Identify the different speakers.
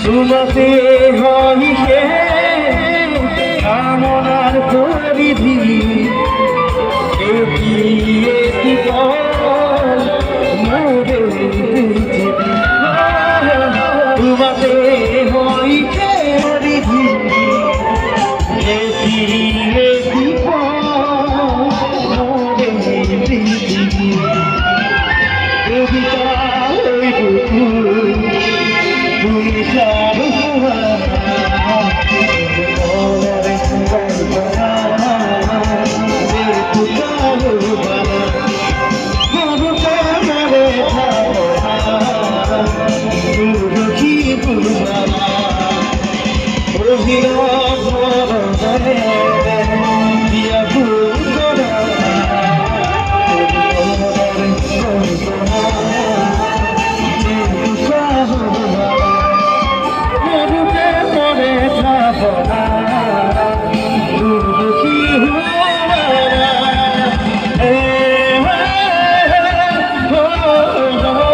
Speaker 1: তোমাতে হইছে কামনার পরিধি একটি পল মোরে পৃথিবী তোমাতে হইছে পরিধি একটি পল মোরে পৃথিবী কবিতা হইব তুমি সারু Oh